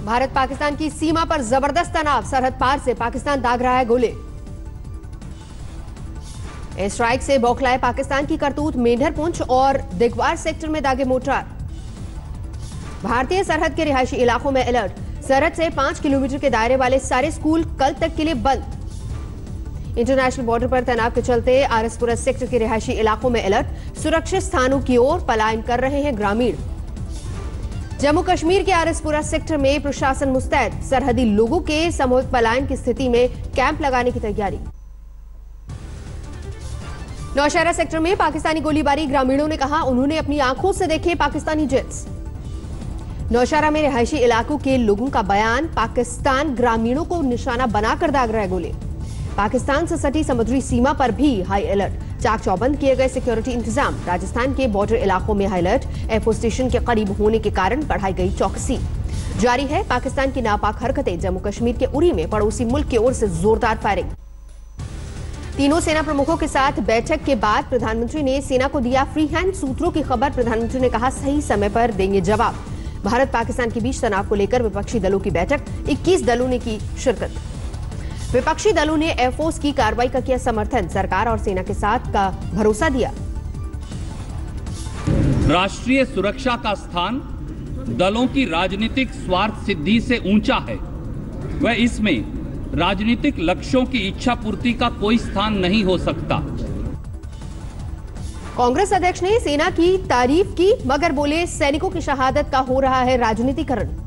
भारत पाकिस्तान की सीमा पर जबरदस्त तनाव, सरहद पार से पाकिस्तान दाग रहा है गोले। एयर स्ट्राइक से बौखलाए पाकिस्तान की करतूत, मेंढर पुंछ और दिगवार सेक्टर में दागे मोर्टार। भारतीय सरहद के रिहायशी इलाकों में अलर्ट, सरहद से 5 किलोमीटर के दायरे वाले सारे स्कूल कल तक के लिए बंद। इंटरनेशनल बॉर्डर पर तनाव के चलते आरएसपुरा सेक्टर के रिहायशी इलाकों में अलर्ट, सुरक्षित स्थानों की ओर पलायन कर रहे हैं ग्रामीण। जम्मू कश्मीर के आरएसपुरा सेक्टर में प्रशासन मुस्तैद, सरहदी लोगों के सामूहिक पलायन की स्थिति में कैंप लगाने की तैयारी। नौशहरा सेक्टर में पाकिस्तानी गोलीबारी, ग्रामीणों ने कहा उन्होंने अपनी आंखों से देखे पाकिस्तानी जेट्स। नौशहरा में रिहायशी इलाकों के लोगों का बयान, पाकिस्तान ग्रामीणों को निशाना बनाकर दाग रहा है गोले। पाकिस्तान से सटी समुद्री सीमा पर भी हाई अलर्ट, चाक चौबंद किए गए सिक्योरिटी इंतजाम। राजस्थान के बॉर्डर इलाकों में हाई अलर्ट, एयरफोर्स स्टेशन के करीब होने के कारण बढ़ाई गई चौकसी। जारी है पाकिस्तान की नापाक हरकतें, जम्मू कश्मीर के उरी में पड़ोसी मुल्क की ओर से जोरदार फायरिंग। तीनों सेना प्रमुखों के साथ बैठक के बाद प्रधानमंत्री ने सेना को दिया फ्री हैंड, सूत्रों की खबर। प्रधानमंत्री ने कहा सही समय पर देंगे जवाब। भारत पाकिस्तान के बीच तनाव को लेकर विपक्षी दलों की बैठक, 21 दलों ने की शिरकत। विपक्षी दलों ने एयरफोर्स की कार्रवाई का किया समर्थन, सरकार और सेना के साथ का भरोसा दिया। राष्ट्रीय सुरक्षा का स्थान दलों की राजनीतिक स्वार्थ सिद्धि से ऊंचा है। वह इसमें राजनीतिक लक्ष्यों की इच्छा पूर्ति का कोई स्थान नहीं हो सकता। कांग्रेस अध्यक्ष ने सेना की तारीफ की, मगर बोले सैनिकों की शहादत का हो रहा है राजनीतिकरण।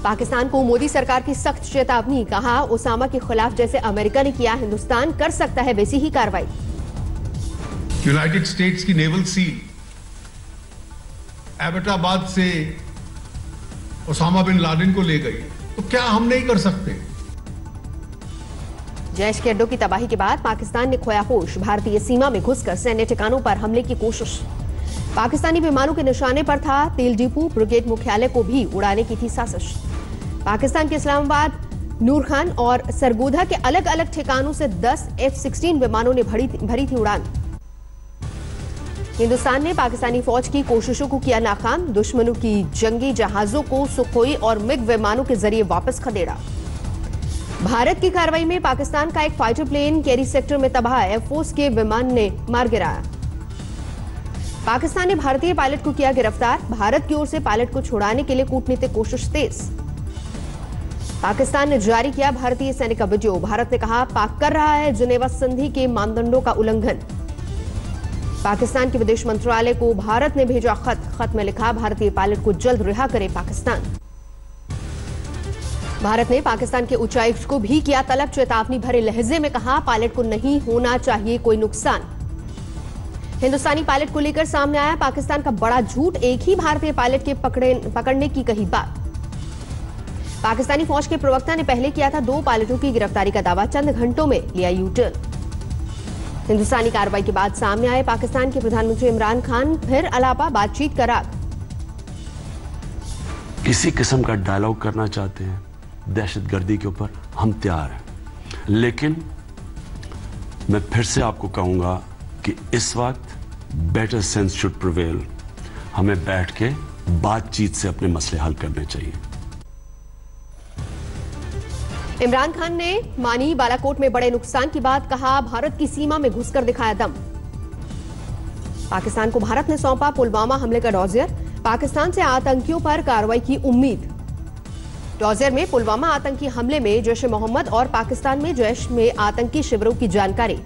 पाकिस्तान को मोदी सरकार की सख्त चेतावनी, कहा ओसामा के खिलाफ जैसे अमेरिका ने किया हिंदुस्तान कर सकता है वैसी ही कार्रवाई। यूनाइटेड स्टेट्स की नेवल सील एबटाबाद से ओसामा बिन लादेन को ले गई, तो क्या हम नहीं कर सकते? जैश के अड्डों की तबाही के बाद पाकिस्तान ने खोया होश, भारतीय सीमा में घुसकर सैन्य ठिकानों पर हमले की कोशिश। पाकिस्तानी विमानों के निशाने पर था तेल डिपो, ब्रिगेड मुख्यालय को भी उड़ाने की थी साजिश। पाकिस्तान के इस्लामाबाद, नूर खान और सरगोधा के अलग अलग ठिकानों से 10 F-16 विमानों ने भरी थी उड़ान। हिंदुस्तान ने पाकिस्तानी फौज की कोशिशों को किया नाकाम, दुश्मनों की जंगी जहाजों को सुखोई और मिग विमानों के जरिए वापस खदेड़ा। भारत की कार्रवाई में पाकिस्तान का एक फाइटर प्लेन केरी सेक्टर में तबाह, एयरफोर्स के विमान ने मार गिराया। पाकिस्तान ने भारतीय पायलट को किया गिरफ्तार, भारत की ओर से पायलट को छुड़ाने के लिए कूटनीतिक कोशिश तेज। पाकिस्तान ने जारी किया भारतीय सैनिक का वीडियो, भारत ने कहा पाक कर रहा है जिनेवा संधि के मानदंडों का उल्लंघन। पाकिस्तान के विदेश मंत्रालय को भारत ने भेजा खत में लिखा भारतीय पायलट को जल्द रिहा करे पाकिस्तान। भारत ने पाकिस्तान के उच्चायुक्त को भी किया तलब, चेतावनी भरे लहजे में कहा पायलट को नहीं होना चाहिए कोई नुकसान। हिंदुस्तानी पायलट को लेकर सामने आया पाकिस्तान का बड़ा झूठ, एक ही भारतीय पायलट के पकड़ने की कही बात। पाकिस्तानी फौज के प्रवक्ता ने पहले किया था 2 पायलटों की गिरफ्तारी का दावा, चंद घंटों में लिया यू टर्न। हिंदुस्तानी कार्रवाई के बाद सामने आए पाकिस्तान के प्रधानमंत्री इमरान खान, फिर अलापा बातचीत का राग। किसी किस्म का डायलॉग करना चाहते हैं दहशतगर्दी के ऊपर, हम तैयार हैं, लेकिन मैं फिर से आपको कहूंगा कि इस वक्त बेटर सेंस शुड प्रिवेल। हमें बैठ के बातचीत से अपने मसले हल करने चाहिए। इमरान खान ने मानी बालाकोट में बड़े नुकसान की बात, कहा भारत की सीमा में घुसकर दिखाया दम। पाकिस्तान को भारत ने सौंपा पुलवामा हमले का डॉजियर, पाकिस्तान से आतंकियों पर कार्रवाई की उम्मीद। डॉजियर में पुलवामा आतंकी हमले में जैश ए मोहम्मद और पाकिस्तान में जैश में आतंकी शिविरों की जानकारी।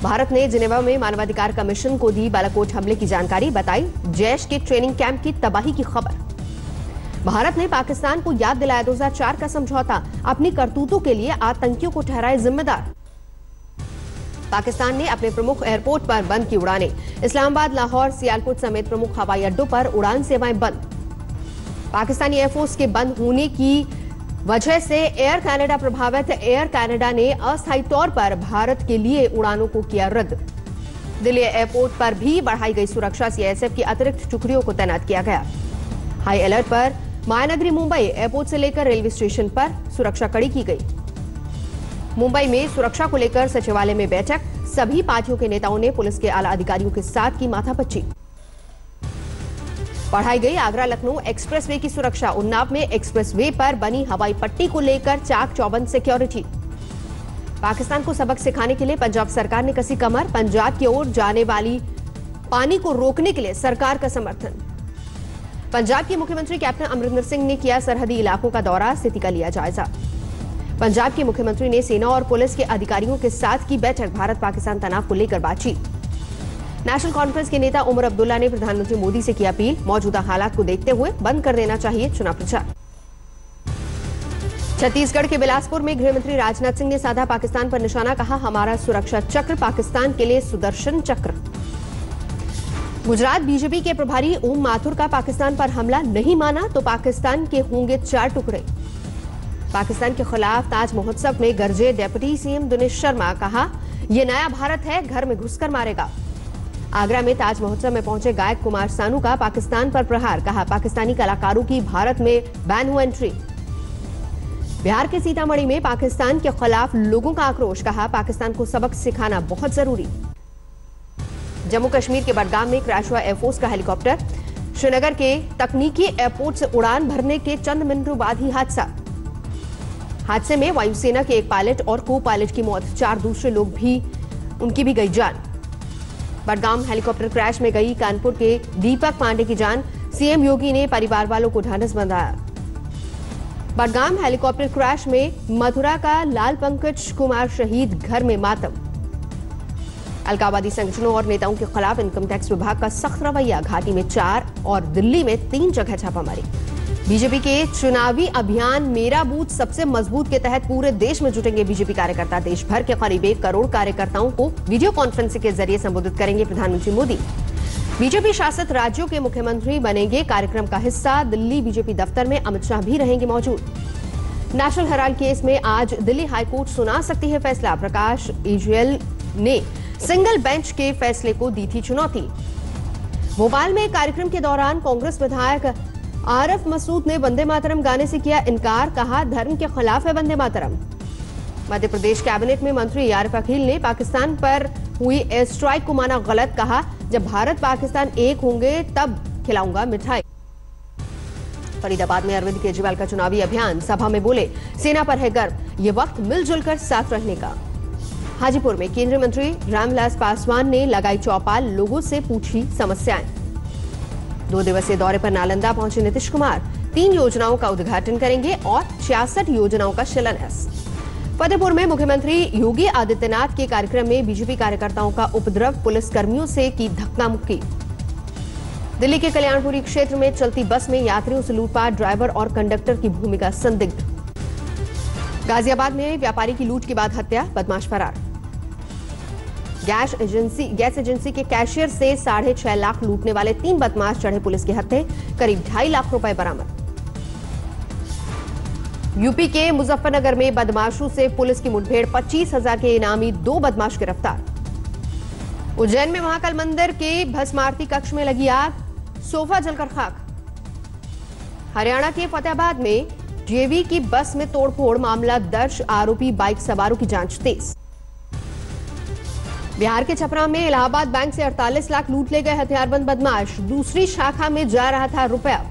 भारत ने जिनेवा में मानवाधिकार कमीशन को दी बालाकोट हमले की जानकारी, बताई जैश के ट्रेनिंग कैंप की तबाही की खबर। भारत ने पाकिस्तान को याद दिलाया 2004 का समझौता, अपनी करतूतों के लिए आतंकियों को ठहराए जिम्मेदार। पाकिस्तान ने अपने प्रमुख एयरपोर्ट पर बंद की उड़ानें, इस्लामाबाद, लाहौर, सियालकोट समेत प्रमुख हवाई अड्डों पर उड़ान सेवाएं बंद। पाकिस्तानी एयरफोर्स के बंद होने की वजह से एयर कनाडा प्रभावित, एयर कनाडा ने अस्थायी तौर पर भारत के लिए उड़ानों को किया रद्द। दिल्ली एयरपोर्ट पर भी बढ़ाई गई सुरक्षा, सीआईएसएफ की अतिरिक्त टुकड़ियों को तैनात किया गया। हाई अलर्ट पर मायानगरी मुंबई, एयरपोर्ट से लेकर रेलवे स्टेशन पर सुरक्षा कड़ी की गई। मुंबई में सुरक्षा को लेकर सचिवालय में बैठक, सभी पार्टियों के नेताओं ने पुलिस के आला अधिकारियों के साथ की माथापच्ची। बढ़ाई गई आगरा लखनऊ एक्सप्रेसवे की सुरक्षा। उन्नाव में एक्सप्रेसवे पर बनी हवाई पट्टी को लेकर चाक चौबंद सिक्योरिटी। पाकिस्तान को सबक सिखाने के लिए पंजाब सरकार ने कसी कमर। पंजाब की ओर जाने वाली पानी को रोकने के लिए सरकार का समर्थन। पंजाब के मुख्यमंत्री कैप्टन अमरिंदर सिंह ने किया सरहदी इलाकों का दौरा, स्थिति का लिया जायजा। पंजाब के मुख्यमंत्री ने सेना और पुलिस के अधिकारियों के साथ की बैठक। भारत पाकिस्तान तनाव को लेकर बातचीत। नेशनल कॉन्फ्रेंस के नेता उमर अब्दुल्ला ने प्रधानमंत्री मोदी से की अपील, मौजूदा हालात को देखते हुए बंद कर देना चाहिए चुनाव प्रचार। छत्तीसगढ़ के बिलासपुर में गृहमंत्री राजनाथ सिंह ने साधा पाकिस्तान पर निशाना, कहा हमारा सुरक्षा चक्र पाकिस्तान के लिए सुदर्शन चक्र। गुजरात बीजेपी के प्रभारी ओम माथुर का पाकिस्तान पर हमला नहीं माना तो पाकिस्तान के होंगे 4 टुकड़े। पाकिस्तान के खिलाफ ताज महोत्सव में गरजे डेप्यूटी सीएम दिनेश शर्मा, कहा यह नया भारत है, घर में घुसकर मारेगा। आगरा में ताज महोत्सव में पहुंचे गायक कुमार सानू का पाकिस्तान पर प्रहार, कहा पाकिस्तानी कलाकारों की भारत में बैन हुआ एंट्री। बिहार के सीतामढ़ी में पाकिस्तान के खिलाफ लोगों का आक्रोश, कहा पाकिस्तान को सबक सिखाना बहुत जरूरी। जम्मू कश्मीर के बडगाम में क्रैश हुआ एयरफोर्स का हेलीकॉप्टर। श्रीनगर के तकनीकी एयरपोर्ट से उड़ान भरने के चंद मिनटों बाद ही हादसा। हादसे में वायुसेना के एक पायलट और को पायलट की मौत, 4 दूसरे लोग भी उनकी भी गई जान। बडगाम हेलीकॉप्टर क्रैश में गई कानपुर के दीपक पांडे की जान। सीएम योगी ने परिवार वालों को ढांढस बंधाया। बडगाम हेलीकॉप्टर क्रैश में मथुरा का लाल पंकज कुमार शहीद, घर में मातम। अलगाववादी संगठनों और नेताओं के खिलाफ इनकम टैक्स विभाग का सख्त रवैया, घाटी में 4 और दिल्ली में 3 जगह छापामारी। बीजेपी के चुनावी अभियान मेरा बूथ सबसे मजबूत के तहत पूरे देश में जुटेंगे बीजेपी कार्यकर्ता। देश भर के करीब 1 करोड़ कार्यकर्ताओं को वीडियो कॉन्फ्रेंसिंग के जरिए संबोधित करेंगे प्रधानमंत्री मोदी। बीजेपी शासित राज्यों के मुख्यमंत्री बनेंगे कार्यक्रम का हिस्सा। दिल्ली बीजेपी दफ्तर में अमित शाह भी रहेंगे मौजूद। नेशनल हेराल्ड केस में आज दिल्ली हाईकोर्ट सुना सकती है फैसला। प्रकाश इजरायल ने सिंगल बेंच के फैसले को दी थी चुनौती। भोपाल में कार्यक्रम के दौरान कांग्रेस विधायक आरिफ मसूद ने वंदे मातरम गाने से किया इनकार, कहा धर्म के खिलाफ है वंदे मातरम। मध्य प्रदेश कैबिनेट में मंत्री आरिफ अकील ने पाकिस्तान पर हुई एयर स्ट्राइक को माना गलत, कहा जब भारत पाकिस्तान एक होंगे तब खिलाऊंगा मिठाई। फरीदाबाद में अरविंद केजरीवाल का चुनावी अभियान, सभा में बोले सेना पर है गर्व, ये वक्त मिलजुल कर साथ रहने का। हाजीपुर में केंद्रीय मंत्री रामविलास पासवान ने लगाई चौपाल, लोगों से पूछी समस्याएं। 2 दिवसीय दौरे पर नालंदा पहुंचे नीतीश कुमार, 3 योजनाओं का उद्घाटन करेंगे और 66 योजनाओं का शिलान्यास। फतेहपुर में मुख्यमंत्री योगी आदित्यनाथ के कार्यक्रम में बीजेपी कार्यकर्ताओं का उपद्रव, पुलिस कर्मियों से की धक्का मुक्की। दिल्ली के कल्याणपुरी क्षेत्र में चलती बस में यात्रियों से लूटपाट, ड्राइवर और कंडक्टर की भूमिका संदिग्ध। गाजियाबाद में व्यापारी की लूट के बाद हत्या, बदमाश फरार। गैस एजेंसी के कैशियर से 6.5 लाख लूटने वाले 3 बदमाश चढ़े पुलिस के हत्थे, करीब 2.5 लाख रुपए बरामद। यूपी के मुजफ्फरनगर में बदमाशों से पुलिस की मुठभेड़, 25,000 के इनामी 2 बदमाश गिरफ्तार। उज्जैन में महाकाल मंदिर के भस्म आरती कक्ष में लगी आग, सोफा जलकर खाक। हरियाणा के फतेहाबाद में जेवी की बस में तोड़फोड़, मामला दर्ज, आरोपी बाइक सवारों की जांच तेज। बिहार के छपरा में इलाहाबाद बैंक से 48 लाख लूट ले गए हथियारबंद बदमाश, दूसरी शाखा में जा रहा था रुपया।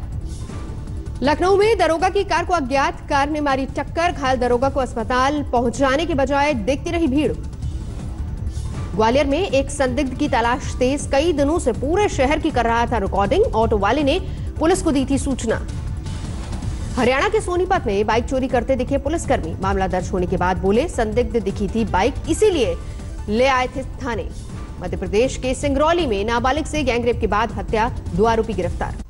लखनऊ में दरोगा की कार को अज्ञात कार ने मारी टक्कर, घायल दरोगा को अस्पताल पहुंचाने के बजाय देखती रही भीड़। ग्वालियर में एक संदिग्ध की तलाश तेज, कई दिनों से पूरे शहर की कर रहा था रिकॉर्डिंग, ऑटो वाले ने पुलिस को दी थी सूचना। हरियाणा के सोनीपत में बाइक चोरी करते दिखे पुलिसकर्मी, मामला दर्ज होने के बाद बोले संदिग्ध दिखी थी बाइक, इसीलिए ले आए थे थाने। मध्य प्रदेश के सिंगरौली में नाबालिग से गैंगरेप के बाद हत्या, 2 आरोपी गिरफ्तार।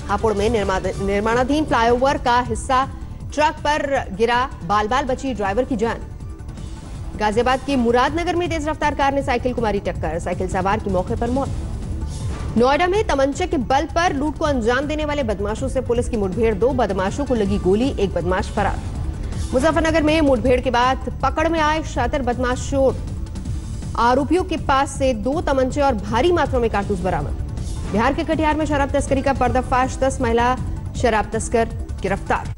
हापुड़ में निर्माणाधीन फ्लाईओवर का हिस्सा ट्रक पर गिरा, बाल बाल बची ड्राइवर की जान। गाजियाबाद के मुरादनगर में तेज रफ्तार कार ने साइकिल को मारी टक्कर, साइकिल सवार की मौके पर मौत। नोएडा में तमंचे के बल पर लूट को अंजाम देने वाले बदमाशों से पुलिस की मुठभेड़, 2 बदमाशों को लगी गोली, 1 बदमाश फरार। मुजफ्फरनगर में मुठभेड़ के बाद पकड़ में आए शातिर बदमाश चोर, आरोपियों के पास से 2 तमंचे और भारी मात्रा में कारतूस बरामद। बिहार के कटिहार में शराब तस्करी का पर्दाफाश, 10 महिला शराब तस्कर गिरफ्तार।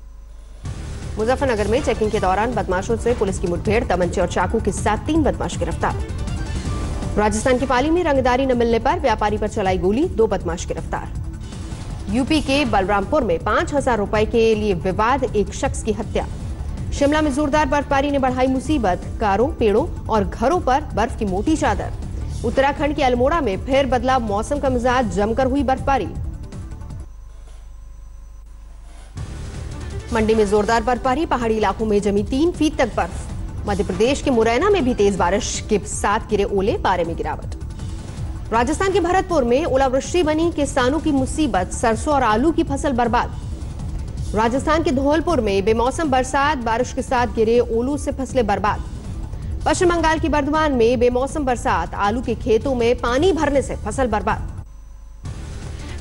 मुजफ्फरनगर में चेकिंग के दौरान बदमाशों से पुलिस की मुठभेड़, तमंचे और चाकू के साथ 3 बदमाश गिरफ्तार। राजस्थान के पाली में रंगदारी न मिलने पर व्यापारी पर चलाई गोली, 2 बदमाश गिरफ्तार। यूपी के बलरामपुर में 5,000 रुपए के लिए विवाद, एक शख्स की हत्या। शिमला में जोरदार बर्फबारी ने बढ़ाई मुसीबत, कारों, पेड़ों और घरों पर बर्फ की मोटी चादर। उत्तराखंड के अल्मोड़ा में फिर बदला मौसम का मिजाज, जमकर हुई बर्फबारी। मंडी में जोरदार बर्फबारी, पहाड़ी इलाकों में जमी 3 फीट तक बर्फ। मध्य प्रदेश के मुरैना में भी तेज बारिश के साथ गिरे ओले, पारे में गिरावट। राजस्थान के भरतपुर में ओलावृष्टि बनी किसानों की मुसीबत, सरसों और आलू की फसल बर्बाद। राजस्थान के धौलपुर में बेमौसम बरसात, बारिश के साथ गिरे ओलों से फसलें बर्बाद। पश्चिम बंगाल की बर्धमान में बेमौसम बरसात, आलू के खेतों में पानी भरने से फसल बर्बाद।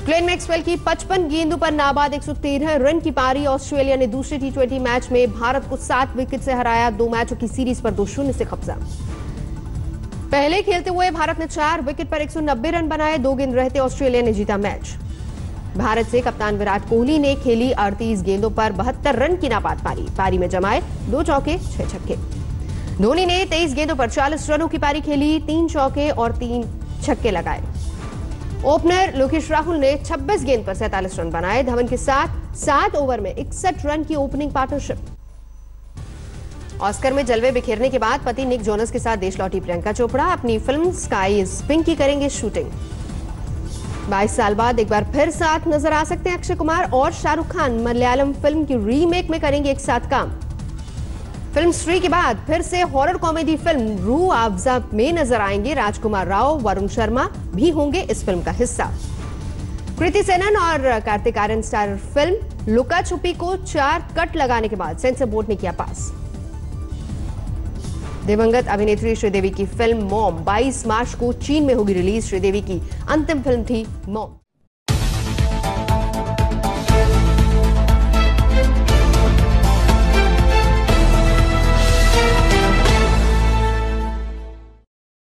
ग्लेन मैक्सवेल की 55 गेंदों पर नाबाद 113 रन की पारी। ऑस्ट्रेलिया ने दूसरे T20 मैच में भारत को 7 विकेट से हराया। 2 मैचों की सीरीज पर 2-0 से कब्जा। पहले खेलते हुए भारत ने 4 विकेट पर 190 रन बनाए। 2 गेंद रहते ऑस्ट्रेलिया ने जीता मैच। भारत से कप्तान विराट कोहली ने खेली 38 गेंदों पर 72 रन की नाबाद पारी। पारी में जमाए 2 चौके 6 छक्के। धोनी ने 23 गेंदों पर 40 रनों की पारी खेली, 3 चौके और 3 छक्के लगाए। ओपनर लोकेश राहुल ने 26 गेंद पर 47 रन बनाए। धवन के साथ 7 ओवर में 61 रन की ओपनिंग पार्टनरशिप। ऑस्कर में जलवे बिखेरने के बाद पति निक जोनस के साथ देश लौटी प्रियंका चोपड़ा। अपनी फिल्म स्काई इज पिंक की करेंगे शूटिंग। 22 साल बाद एक बार फिर साथ नजर आ सकते हैं अक्षय कुमार और शाहरुख खान। मलयालम फिल्म की रीमेक में करेंगे एक साथ काम। फिल्म स्त्री के बाद फिर से horror comedy film Rooh Afza में नजर आएंगे राजकुमार राव। वरुण शर्मा भी होंगे इस फिल्म का हिस्सा। कृति सेनन और कार्तिक आर्यन स्टारर फिल्म लुका छुपी को 4 कट लगाने के बाद सेंसर बोर्ड ने किया पास। दिवंगत अभिनेत्री श्रीदेवी की फिल्म मॉम 22 मार्च को चीन में होगी रिलीज। श्रीदेवी की अंतिम फिल्म थी मॉम।